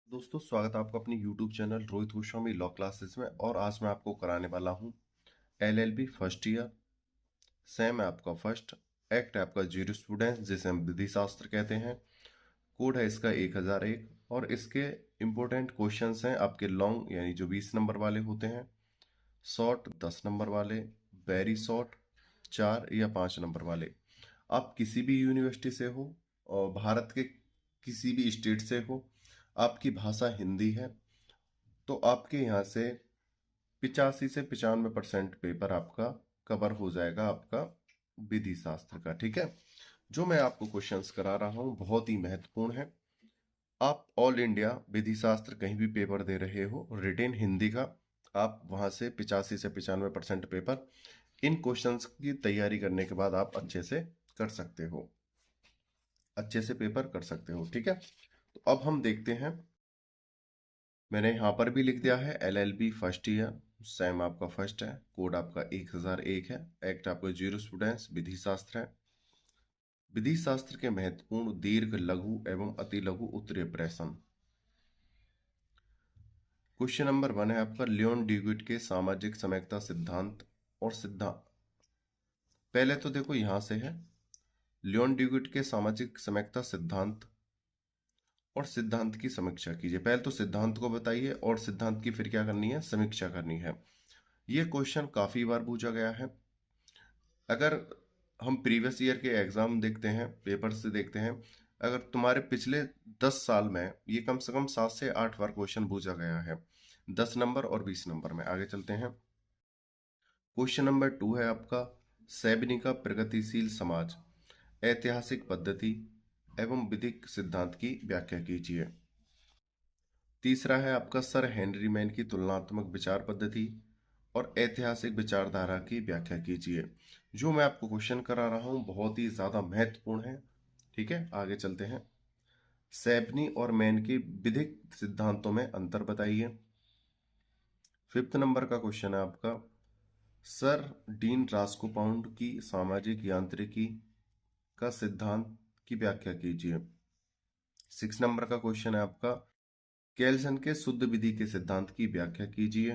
दोस्तों, स्वागत है आपका अपने YouTube channel Rohit Goswami law classes में। और आज मैं आपको कराने वाला हूँ LLB फर्स्ट ईयर। सेम है आपका फर्स्ट। एक्ट है आपका ज्यूरिस्प्रूडेंस, जिसे हम विधि शास्त्र कहते हैं। कोड है इसका 1001 और इसके इम्पोर्टेंट क्वेश्चंस हैं आपके लॉन्ग यानी जो 20 नंबर वाले होते हैं, शॉर्ट 10 नंबर वाले, वेरी शॉर्ट 4 या 5 नंबर वाले। आप किसी भी यूनिवर्सिटी से हो और भारत के किसी भी स्टेट से हो, आपकी भाषा हिंदी है, तो आपके यहाँ से 85 से 95% पेपर आपका कवर हो जाएगा आपका विधि शास्त्र का। ठीक है, जो मैं आपको क्वेश्चंस करा रहा हूँ बहुत ही महत्वपूर्ण है। आप ऑल इंडिया विधि शास्त्र कहीं भी पेपर दे रहे हो रिटेन हिंदी का, आप वहां से 85 से 95% पेपर इन क्वेश्चंस की तैयारी करने के बाद आप अच्छे से कर सकते हो, अच्छे से पेपर कर सकते हो। ठीक है, तो अब हम देखते हैं। मैंने यहाँ पर भी लिख दिया है LLB फर्स्ट ईयर। सेम आपका फर्स्ट है, कोड आपका 1001 है, एक्ट आपका ज्यूरिस्प्रूडेंस विधि शास्त्र है। विधि शास्त्र के महत्वपूर्ण दीर्घ, लघु एवं अति लघु उत्तरीय प्रश्न। क्वेश्चन नंबर 1 है आपका लियोन ड्यूगिट के सामाजिक समयकता सिद्धांत और सिद्धांत। पहले तो देखो यहां से है लियोन ड्यूगिट के सामाजिक समयकता सिद्धांत और सिद्धांत की समीक्षा कीजिए। पहले तो सिद्धांत को बताइए और सिद्धांत की फिर क्या करनी है, समीक्षा करनी है। ये क्वेश्चन काफी बार पूछा गया है। अगर हम प्रीवियस ईयर के एग्जाम देखते हैं, पेपर से देखते हैं, अगर तुम्हारे पिछले 10 साल में ये कम से कम 7 से 8 बार क्वेश्चन पूछा गया है, 10 नंबर और 20 नंबर में। आगे चलते हैं। क्वेश्चन नंबर 2 है आपका सैबनिका प्रगतिशील समाज, ऐतिहासिक पद्धति एवं विधिक सिद्धांत की व्याख्या कीजिए। तीसरा है आपका सर हेनरी मैन की तुलनात्मक विचार पद्धति और ऐतिहासिक विचारधारा की व्याख्या कीजिए। जो मैं आपको क्वेश्चन करा रहा हूं बहुत ही ज्यादा महत्वपूर्ण है। ठीक है, आगे चलते हैं। सैबनी और मैन के विधिक सिद्धांतों में अंतर बताइए। फिफ्थ नंबर का क्वेश्चन है आपका सर डीन रास्कोपाउंड की सामाजिक यांत्रिकी का सिद्धांत की व्याख्या कीजिए। 6 नंबर का क्वेश्चन है आपका केल्सन के शुद्ध विधि के सिद्धांत की व्याख्या कीजिए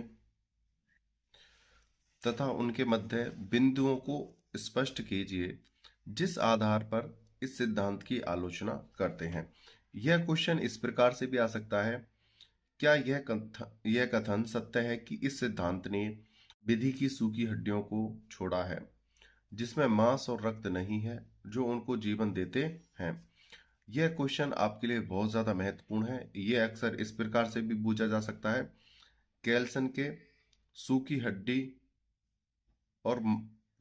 तथा उनके मध्य बिंदुओं को स्पष्ट कीजिए जिस आधार पर इस सिद्धांत की आलोचना करते हैं। यह क्वेश्चन इस प्रकार से भी आ सकता है, क्या यह कथन सत्य है कि इस सिद्धांत ने विधि की सूखी हड्डियों को छोड़ा है जिसमें मांस और रक्त नहीं है जो उनको जीवन देते हैं। यह क्वेश्चन आपके लिए बहुत ज्यादा महत्वपूर्ण है। यह अक्सर इस प्रकार से भी पूछा जा सकता है, केल्सन के सूखी हड्डी और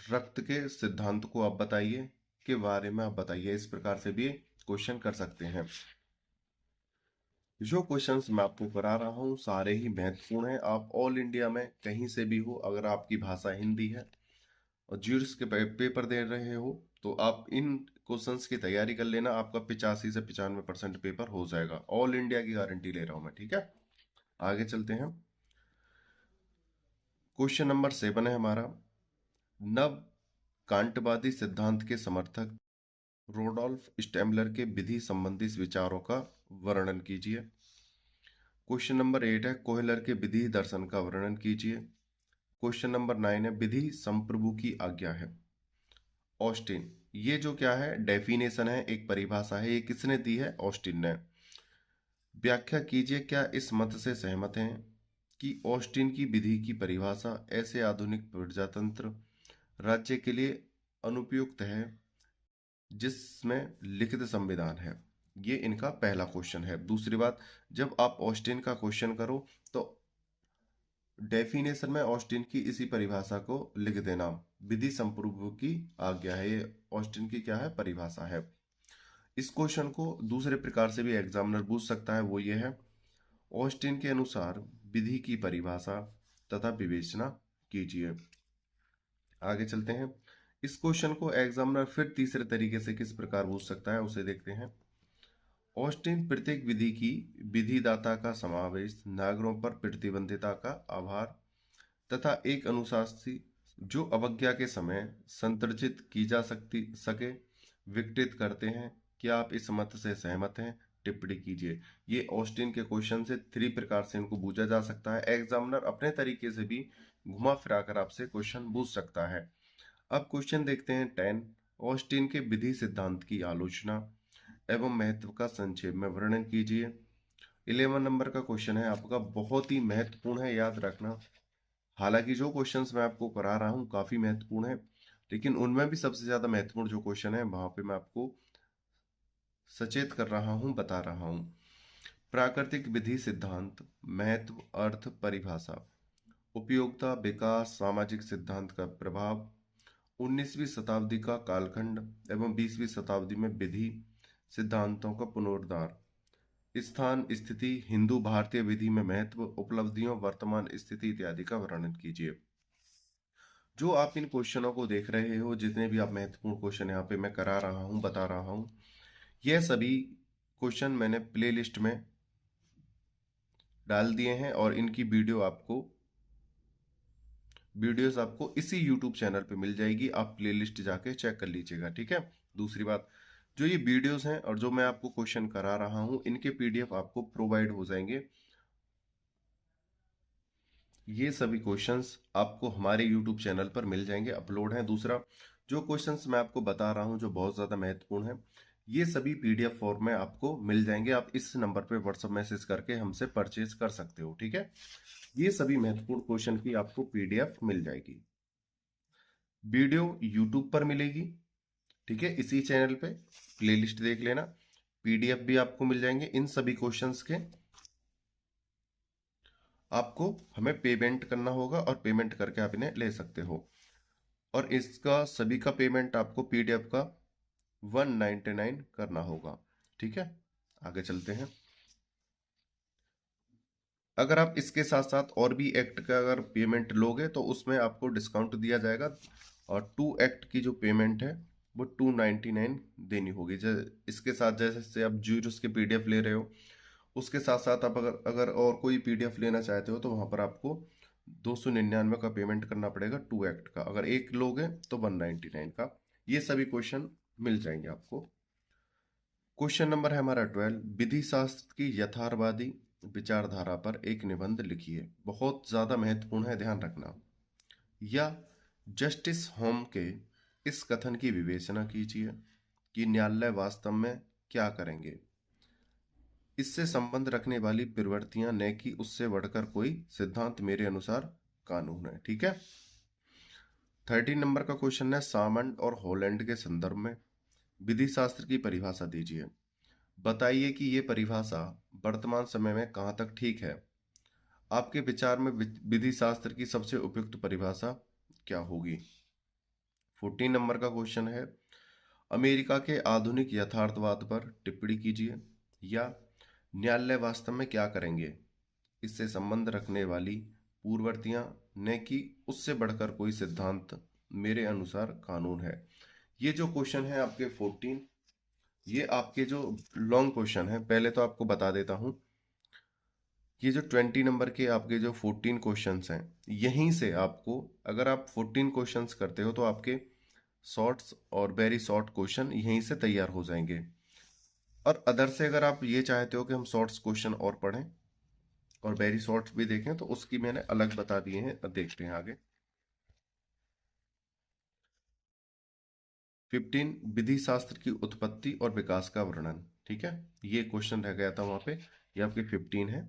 रक्त के सिद्धांत को आप बताइए, के बारे में आप बताइए। इस प्रकार से भी क्वेश्चन कर सकते हैं। जो क्वेश्चंस मैं आपको करा रहा हूँ सारे ही महत्वपूर्ण हैं। आप ऑल इंडिया में कहीं से भी हो, अगर आपकी भाषा हिंदी है और ज्यूरिस के पेपर दे रहे हो, तो आप इन क्वेश्चंस की तैयारी कर लेना। आपका 85 से 95% पेपर हो जाएगा, ऑल इंडिया की गारंटी ले रहा हूं मैं। ठीक है, आगे चलते हैं। क्वेश्चन नंबर 7 है हमारा नव कांटवादी सिद्धांत के समर्थक रोडोल्फ स्टेमलर के विधि संबंधी विचारों का वर्णन कीजिए। क्वेश्चन नंबर 8 है कोहलर के विधि दर्शन का वर्णन कीजिए। क्वेश्चन नंबर 9 है विधि संप्रभु की आज्ञा है। ऑस्टिन, ये जो क्या है, डेफिनेशन है, एक परिभाषा है, ये किसने दी है, ऑस्टिन ने। व्याख्या कीजिए, क्या इस मत से सहमत हैं कि ऑस्टिन की विधि की परिभाषा ऐसे आधुनिक प्रजातंत्र राज्य के लिए अनुपयुक्त है जिसमें लिखित संविधान है। ये इनका पहला क्वेश्चन है। दूसरी बात, जब आप ऑस्टिन का क्वेश्चन करो तो डेफिनेशन में ऑस्टिन की इसी परिभाषा को लिख देना। विधि संप्रभु की आज्ञा है, ये ऑस्टिन की क्या है, परिभाषा है। इस क्वेश्चन को दूसरे प्रकार से भी एग्जामिनर पूछ सकता है, वो ये है ऑस्टिन के अनुसार विधि की परिभाषा तथा विवेचना कीजिए। आगे चलते हैं। इस क्वेश्चन को एग्जामिनर फिर तीसरे तरीके से किस प्रकार पूछ सकता है, उसे देखते हैं। ऑस्टिन प्रत्येक विधि की विधिदाता का समावेश, नागरों पर प्रतिबंधिता का आभार तथा एक अनुशासी जो अवज्ञा के समय संतर्जित की जा सकती सके विकटित करते हैं। क्या आप इस मत से सहमत हैं? टिप्पणी कीजिए। ये ऑस्टिन के क्वेश्चन से 3 प्रकार से इनको पूछा जा सकता है। एग्जामिनर अपने तरीके से भी घुमा फिरा कर आपसे क्वेश्चन पूछ सकता है। अब क्वेश्चन देखते हैं 10। ऑस्टिन के विधि सिद्धांत की आलोचना एवं महत्व का संक्षेप में वर्णन कीजिए। 11 नंबर का क्वेश्चन है आपका, बहुत ही महत्वपूर्ण है, याद रखना। हालांकि जो क्वेश्चंस मैं आपको करा रहा हूँ काफी महत्वपूर्ण है, लेकिन उनमें भी सबसे ज्यादा महत्वपूर्ण जो क्वेश्चन है वहां पे मैं आपको सचेत कर रहा हूं, बता रहा हूं। प्राकृतिक विधि सिद्धांत, महत्व, अर्थ, परिभाषा, उपयोगिता, विकास, सामाजिक सिद्धांत का प्रभाव, 19वीं शताब्दी का कालखंड एवं 20वीं शताब्दी में विधि सिद्धांतों का पुनरुद्धार, स्थान, स्थिति, हिंदू भारतीय विधि में महत्व, उपलब्धियों, वर्तमान स्थिति इत्यादि का वर्णन कीजिए। जो आप इन क्वेश्चनों को देख रहे हो, जितने भी आप महत्वपूर्ण क्वेश्चन यहाँ पे मैं करा रहा हूँ, बता रहा हूँ, यह सभी क्वेश्चन मैंने प्लेलिस्ट में डाल दिए हैं और इनकी वीडियोस आपको इसी यूट्यूब चैनल पे मिल जाएगी। आप प्लेलिस्ट जाके चेक कर लीजिएगा, ठीक है। दूसरी बात, जो ये वीडियोस हैं और जो मैं आपको क्वेश्चन करा रहा हूँ, इनके पीडीएफ आपको प्रोवाइड हो जाएंगे। ये सभी क्वेश्चंस आपको हमारे यूट्यूब चैनल पर मिल जाएंगे, अपलोड हैं। दूसरा, जो क्वेश्चंस मैं आपको बता रहा हूँ जो बहुत ज़्यादा महत्वपूर्ण है, ये सभी पीडीएफ फॉर्म में आपको मिल जाएंगे। आप इस नंबर पे व्हाट्सएप मैसेज करके हमसे परचेज कर सकते हो, ठीक है। ये सभी महत्वपूर्ण क्वेश्चन की आपको पीडीएफ मिल जाएगी। वीडियो यूट्यूब पर मिलेगी, ठीक है, इसी चैनल पे प्लेलिस्ट देख लेना। पीडीएफ भी आपको मिल जाएंगे इन सभी क्वेश्चंस के। आपको हमें पेमेंट करना होगा और पेमेंट करके आप इन्हें ले सकते हो। और इसका सभी का पेमेंट आपको पीडीएफ का 199 करना होगा, ठीक है। आगे चलते हैं। अगर आप इसके साथ साथ और भी एक्ट का अगर पेमेंट लोगे तो उसमें आपको डिस्काउंट दिया जाएगा, और 2 एक्ट की जो पेमेंट है वो 299 देनी होगी। इसके साथ जैसे आप जीरोस के पीडीएफ ले रहे हो, उसके साथ साथ आप अगर अगर और कोई पीडीएफ लेना चाहते हो तो वहां पर आपको 299 का पेमेंट करना पड़ेगा 2 एक्ट का। अगर एक लोगे तो 199 का। ये सभी क्वेश्चन मिल जाएंगे आपको। क्वेश्चन नंबर है हमारा 12। विधि शास्त्र की यथार्थवादी विचारधारा पर एक निबंध लिखिए। बहुत ज्यादा महत्वपूर्ण है, ध्यान रखना। या जस्टिस होम के इस कथन की विवेचना कीजिए कि न्यायालय वास्तव में क्या करेंगे। इससे संबंध रखने वाली प्रवृत्तियां न कि उससे बढ़कर कोई सिद्धांत मेरे अनुसार कानून है, ठीक है। 13 नंबर का क्वेश्चन है, सामंड और हॉलैंड के संदर्भ में विधि शास्त्र की परिभाषा दीजिए। बताइए कि ये परिभाषा वर्तमान समय में कहाँ तक ठीक है। आपके विचार में विधि शास्त्र की सबसे उपयुक्त परिभाषा क्या होगी। 14 नंबर का क्वेश्चन है, अमेरिका के आधुनिक यथार्थवाद पर टिप्पणी कीजिए। या न्यायालय वास्तव में क्या करेंगे, इससे संबंध रखने वाली पूर्ववर्तियां न कि उससे बढ़कर कोई सिद्धांत मेरे अनुसार कानून है। ये जो क्वेश्चन है आपके 14, ये आपके जो लॉन्ग क्वेश्चन है, पहले तो आपको बता देता हूं, ये जो 20 नंबर के आपके जो 14 क्वेश्चंस हैं, यहीं से आपको, अगर आप 14 क्वेश्चंस करते हो तो आपके शॉर्ट्स और वेरी शॉर्ट क्वेश्चन यहीं से तैयार हो जाएंगे। और अदर से अगर आप ये चाहते हो कि हम शॉर्ट्स क्वेश्चन और पढ़ें और वेरी शॉर्ट्स भी देखें, तो उसकी मैंने अलग बता दिए हैं। अब देखते हैं आगे। 15 विधि शास्त्र की उत्पत्ति और विकास का वर्णन, ठीक है। ये क्वेश्चन रह गया था वहां पे, ये आपके 15 है।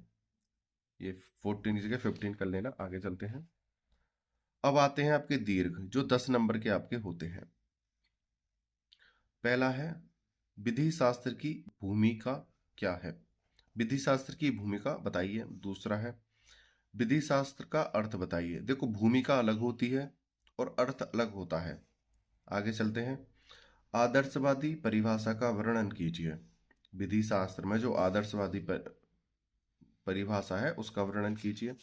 ये 14 की जगह 15 कर लेना। आगे चलते हैं। अब आते हैं आपके दीर्घ, जो 10 नंबर के आपके होते हैं। पहला है, विधि शास्त्र की भूमिका क्या है। विधि शास्त्र की भूमिका बताइए। दूसरा है, विधि शास्त्र का अर्थ बताइए। देखो, भूमिका अलग होती है और अर्थ अलग होता है। आगे चलते हैं। आदर्शवादी परिभाषा का वर्णन कीजिए। विधि शास्त्र में जो आदर्शवादी परिभाषा है उसका वर्णन कीजिए।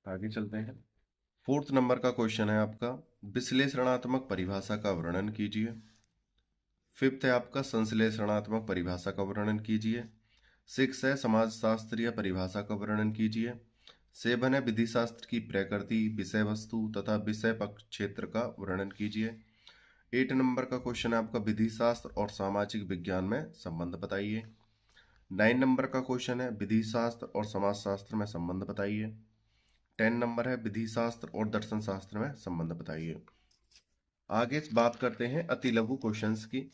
आगे चलते हैं। 4th नंबर का क्वेश्चन है आपका, विश्लेषणात्मक परिभाषा का वर्णन कीजिए। 5th है आपका, संश्लेषणात्मक परिभाषा का वर्णन कीजिए। 6 है, समाजशास्त्रीय परिभाषा का वर्णन कीजिए। 7 है, विधि शास्त्र की प्रकृति, विषय वस्तु तथा विषय पक्ष क्षेत्र का वर्णन कीजिए। 8 नंबर का क्वेश्चन है आपका, विधि शास्त्र और सामाजिक विज्ञान में संबंध बताइए। 9 नंबर का क्वेश्चन है विधि शास्त्र और समाज शास्त्र में संबंध बताइए। 10 नंबर है विधि शास्त्र और दर्शन शास्त्र में संबंध बताइए। आगे बात करते हैं अति लघु क्वेश्चंस की,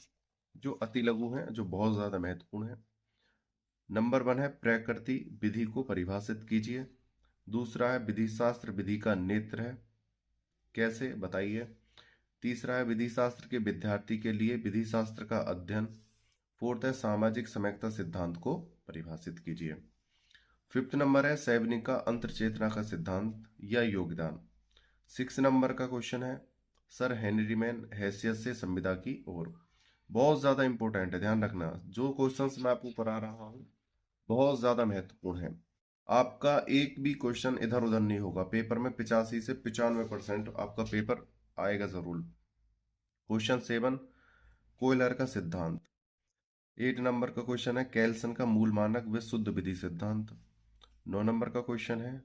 जो अति लघु हैं, जो बहुत ज्यादा महत्वपूर्ण है। नंबर 1 है प्रकृति विधि को परिभाषित कीजिए। दूसरा है विधि शास्त्र विधि का नेत्र है, कैसे बताइए। तीसरा है विधि शास्त्र के विद्यार्थी के लिए विधि शास्त्र का अध्ययन। फोर्थ है सामाजिक समयकता सिद्धांत को परिभाषित कीजिए। 5th नंबर है सैबनी का अंतर्चेतना का सिद्धांत या योगदान। 6 नंबर का क्वेश्चन है सर हेनरी मैन हैसियत से संविदा की ओर। बहुत ज्यादा इंपॉर्टेंट है, ध्यान रखना, जो क्वेश्चंस मैं आपको करा रहा हूं बहुत ज्यादा महत्वपूर्ण है। आपका एक भी क्वेश्चन इधर उधर नहीं होगा, पेपर में 85 से 95% आपका पेपर आएगा जरूर। क्वेश्चन 7 कोयलर का सिद्धांत। 8 नंबर का क्वेश्चन है केल्सन का मूल मानक व शुद्ध विधि सिद्धांत। 9 नंबर का क्वेश्चन है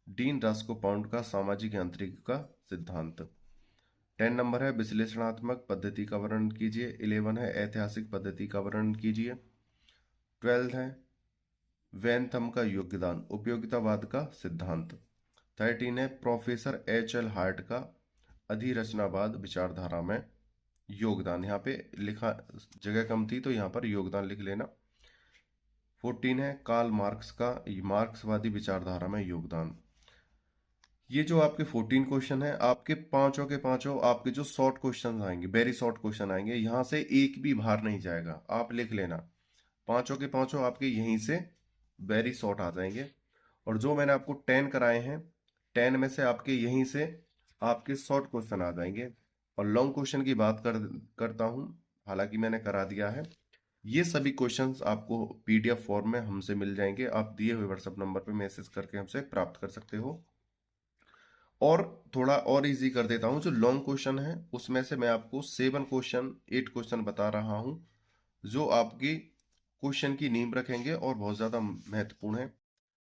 डीन रास्कोपाउंड का सामाजिक यांत्रिकी का सिद्धांत। 10 नंबर है विश्लेषणात्मक पद्धति का वर्णन कीजिए। 11 है ऐतिहासिक पद्धति का वर्णन कीजिए। 12 है वेंथम का योगदान उपयोगितावाद का सिद्धांत। 13 है प्रोफेसर H.L. हार्ट का अधिरचनावाद विचारधारा में योगदान। यहाँ पे लिखा जगह कम थी तो यहाँ पर योगदान लिख लेना। 14 है कार्ल मार्क्स का मार्क्सवादी विचारधारा में योगदान। ये जो आपके 14 क्वेश्चन है, आपके पांचों के पांचों आपके जो शॉर्ट क्वेश्चन आएंगे, वेरी शॉर्ट क्वेश्चन आएंगे, यहाँ से एक भी बाहर नहीं जाएगा, आप लिख लेना। पांचों के पांचों आपके यहीं से वेरी शॉर्ट आ जाएंगे। और जो मैंने आपको 10 कराए हैं, 10 में से आपके यहीं से आपके शॉर्ट क्वेश्चन आ जाएंगे। और लॉन्ग क्वेश्चन की बात करता हूं, हालांकि मैंने करा दिया है। ये सभी क्वेश्चंस आपको PDF फॉर्म में हमसे मिल जाएंगे, आप दिए हुए व्हाट्सएप नंबर पे मैसेज करके हमसे प्राप्त कर सकते हो। और थोड़ा और इजी कर देता हूं, जो लॉन्ग क्वेश्चन है उसमें से मैं आपको 8 क्वेश्चन बता रहा हूं, जो आपकी क्वेश्चन की नींव रखेंगे और बहुत ज्यादा महत्वपूर्ण है।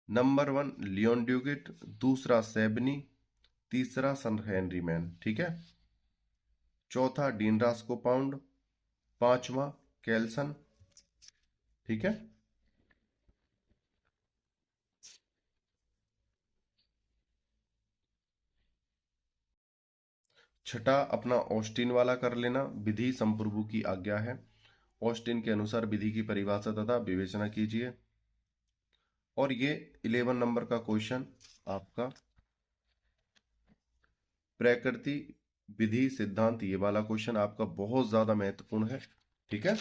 नंबर 1 लियोन ड्यूगिट, दूसरा सेबनी, तीसरा सर हेनरी मैन, ठीक है। चौथा डीन रास्कोपाउंड, पांचवा केल्सन, ठीक है। छठा अपना ऑस्टिन वाला कर लेना, विधि संप्रभु की आज्ञा है। ऑस्टिन के अनुसार विधि की परिभाषा तथा विवेचना कीजिए। और ये 11 नंबर का क्वेश्चन आपका प्रकृति विधि सिद्धांत, ये वाला क्वेश्चन आपका बहुत ज्यादा महत्वपूर्ण है, ठीक है।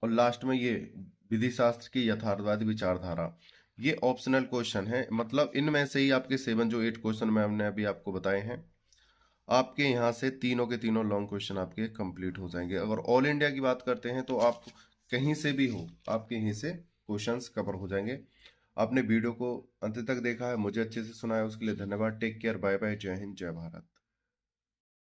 और लास्ट में ये विधि शास्त्र की यथार्थवादी विचारधारा, ये ऑप्शनल क्वेश्चन है, मतलब इनमें से ही आपके 7 जो 8 क्वेश्चन मैंने अभी आपको बताए हैं, आपके यहाँ से तीनों के तीनों लॉन्ग क्वेश्चन आपके कंप्लीट हो जाएंगे। अगर ऑल इंडिया की बात करते हैं तो आप कहीं से भी हो, आपके यहीं से क्वेश्चंस कवर हो जाएंगे। आपने वीडियो को अंत तक देखा है, मुझे अच्छे से सुना है, उसके लिए धन्यवाद। टेक केयर, बाय बाय, जय हिंद, जय भारत।